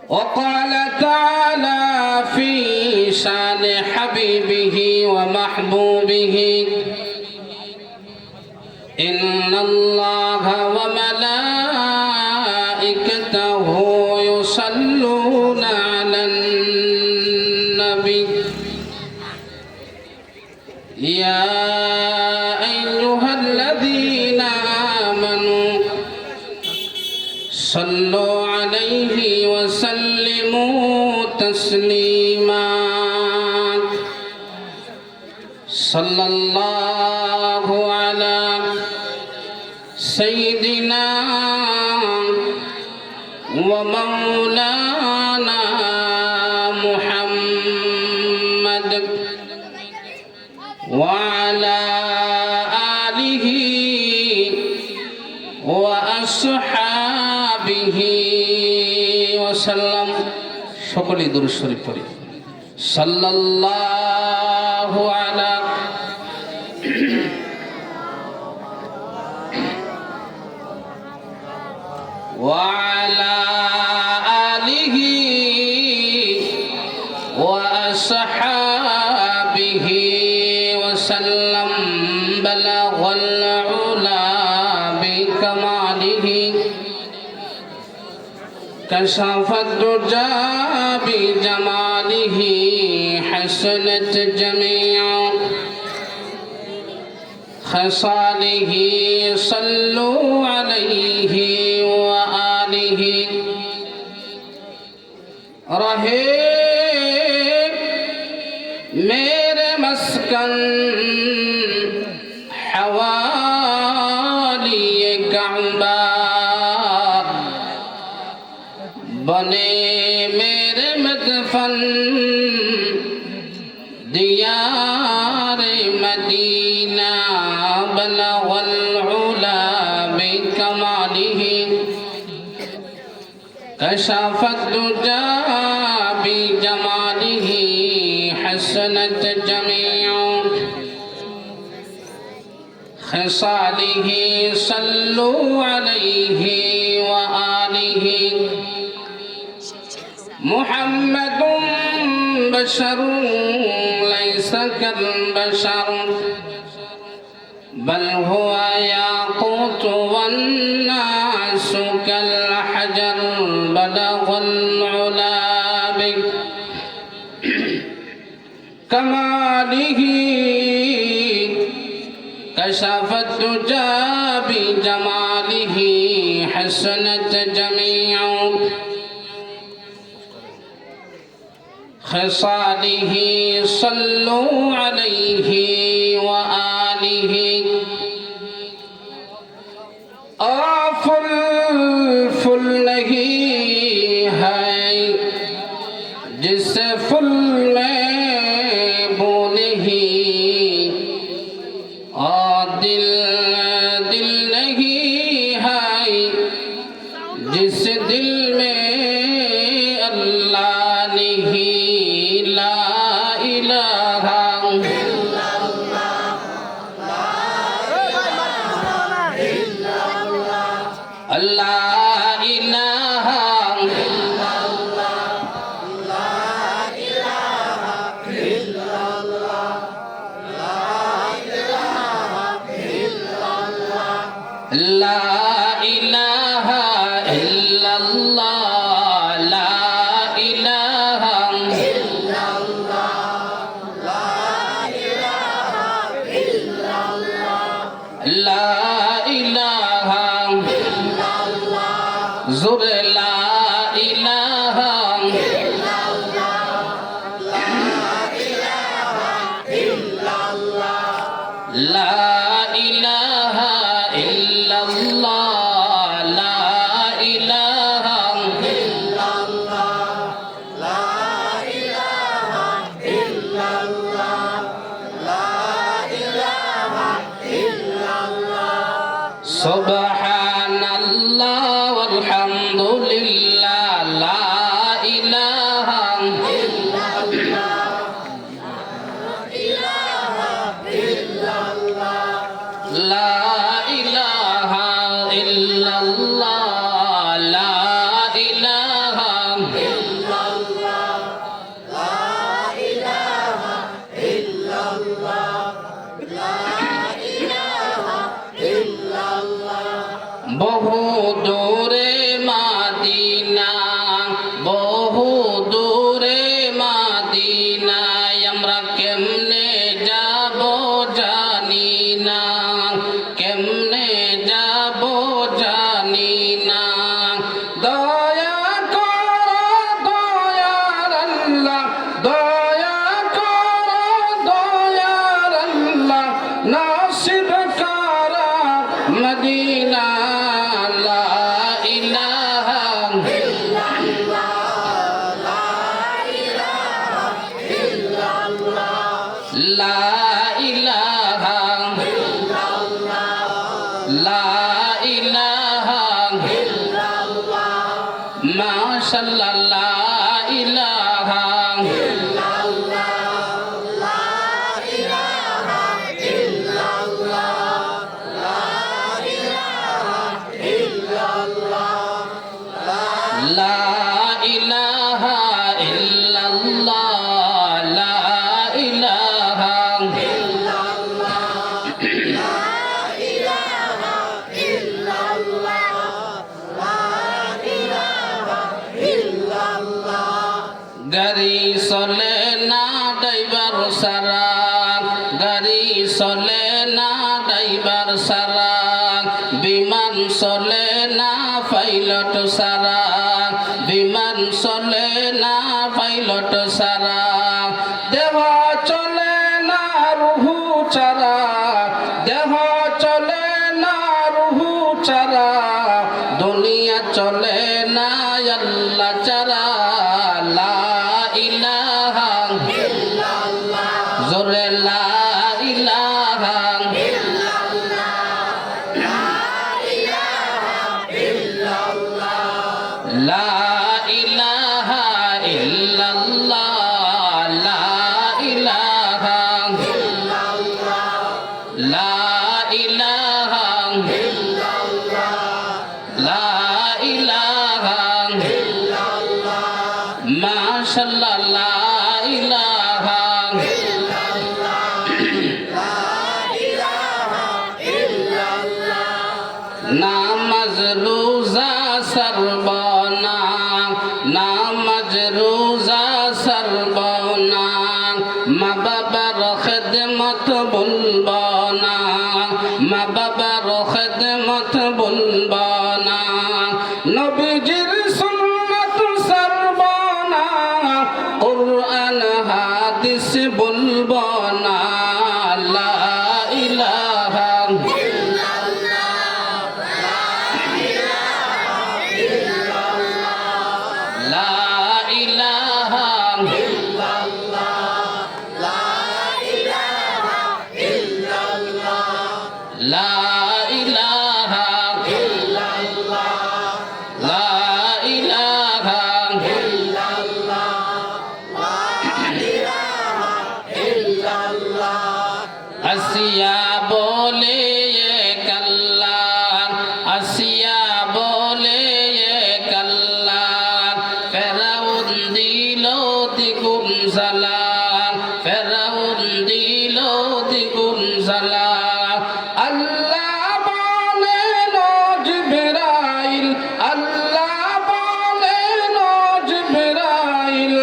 وقال تعالى في شان حبيبه ومحبوبه إن الله وملائكته يصلون على النبي يا أيها الذين آمنوا صلوا عليه وسلموا تسليما صلى الله على سيدنا ومولانا محمد وعلى آله وأصحابه وسلم সকলে দুরূদ শরীফ পড়ি সাল্লাল্লাহু আলা وعلى آله وأصحابه وسلم بلغ العلا بكماله كشف الدجى بجماله حسنت جميع خصاله صلوا عليه وآله رہے میرے مسکن حوالی کعبہ بنے میرے مدفن دیار مدینہ بلغ العلا بکماله كشف الدجى بجماله حسنت جميع خصاله صلوا عليه وآله محمد بشر ليس كالبشر بل هو ياقوت والناس كالحجر بلغ العلا بكماله كشف الدجى بجماله حسنت جميع خصاله صلوا عليه وآله फुल नहीं है जिस फुल में वो नहीं और दिल नहीं है जिस दिल में अल्लाह नहीं ला इलाहा अल्लाह इलाहा ला इलाहा इल्लल्लाह ला इलाहा ला इलाहा ज़ुर ला इलाहा ला इलाहा इल्लल्लाह ला इलाहा सुब्हानल्लाह वल्हम्दुलिल्लाह ला इलाहा ला इलाहा इल्लल्लाह ला इलाहा মাশাআল্লাহ লা ইলাহা লা ইলাহা ইল্লাল্লাহ লা ইলাহা গাড়ি চলে না ড্রাইভার সারা গাড়ি চলে না ড্রাইভার সারা বিমান চলে না পাইলট সারা বিমান চলে না পাইলট সারা দেহ চলে না রুহু চারা দেহ চলে না রুহু চারা দুনিয়া চলে না আল্লাহ চারা লা ইলাহা জোরে লা ইলাহা লা ইলাহা ইল্লাল্লাহ লা ইলাহা লা ইলাহা লা ইলাহা মাশাআল্লাহ লা ইলাহা নামাজ রোজা সর্বনা নামাজ রোজা সর্বনা মা বাবার খেদমত ভুলব না মা বাবার খেদমত ভুলব না নবীজির সুন্নাত সর্বনা কুরআন হাদিস ভুলব না লা ইলাহা লা ইলাহা লা ইলাহা লা ইলাহা আসিয়া বলে কাল্লা আসিয়া বলে কাল্লা ফেরাউন দিল দ্বিগুণ সালাম ফেরাউন দিল দ্বিগুণ সালাম আল্লাহ বলেন জিবরাইল আল্লাহ বলেন জিবরাইল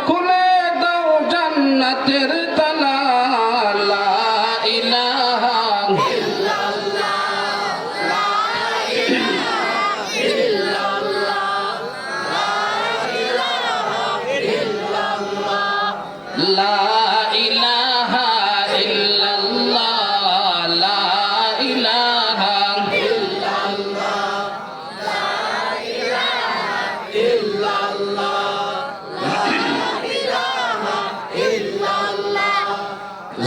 খুলে দাও জান্নাতের তালা লা ইলাহা লা ইলাহা ইল্লাল্লাহ লা ইলাহা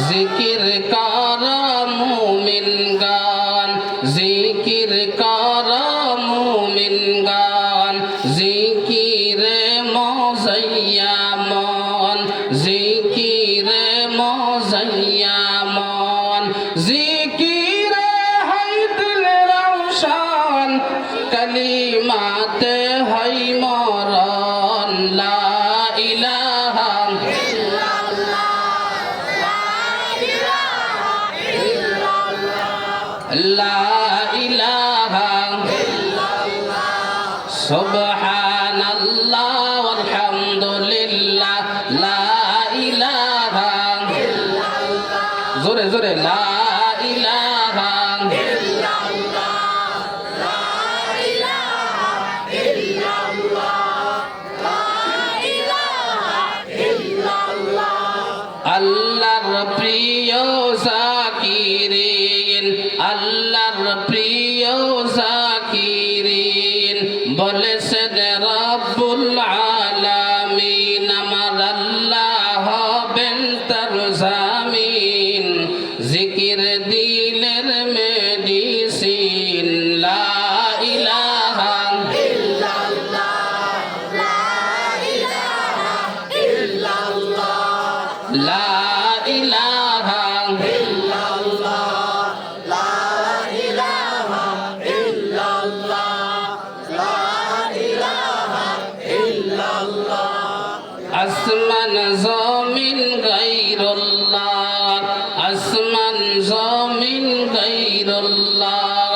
জিকির কর মুমিন গান জিকির কর মুমিন গান জিকিরে মজাইয়া মন জিকিরে মজাইয়া মন জিকিরে হয় দিল রওশন কালিমাতে হয় মরণ লা ইলাহা লা ইলাহা সুবহানাল্লাহ ওয়ালহামদুলিল্লাহ লা ইলাহা জোরে জোরে লা ইলাহা লা ইলাহা আসমান জমিন গায়রুল্লাহ আসমান জমিন গায়রুল্লাহ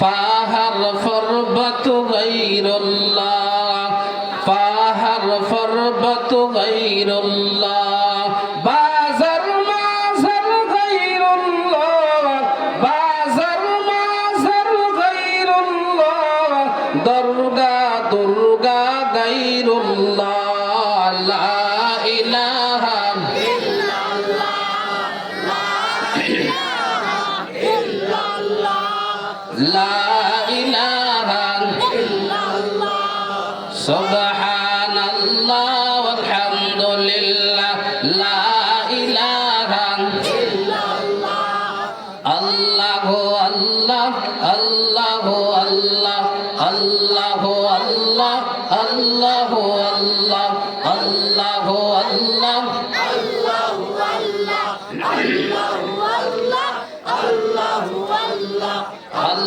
পাহাড় পর্বত গায়রুল্লাহ পাহাড় পর্বত গায়রুল্লাহ বাজার মাজার গায়রুল্লাহ বাজার মাজার গায়রুল্লাহ দরগা দুর্গা গায়রুল্লাহ লা ইলাহা লা ইলাহা সুবহানাল্লাহ ওয়ালহামদুলিল্লাহ লা ইলাহা আল্লাহু আল্লাহ আল্লাহু আল্লাহ আল্লাহু আল্লাহ আল্লাহু আল্লাহ আল্লাহু আল্লাহ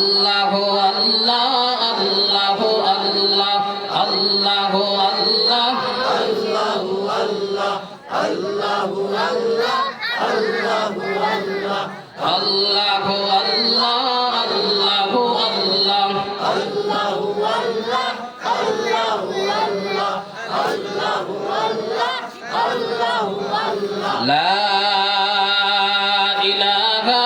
আল্লাহু আল্লাহ আল্লাহু আল্লাহ আল্লাহু আল্লাহ আল্লাহু আল্লাহ আল্লাহু আল্লাহ লা ইলাহা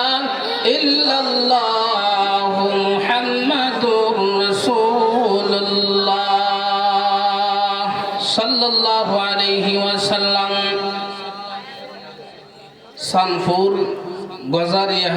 ইল্লাল্লাহ মুহাম্মাদুর রাসূলুল্লাহ সাল্লাল্লাহু আলাইহি ওয়াসাল্লাম সানপুর গজারিয়া।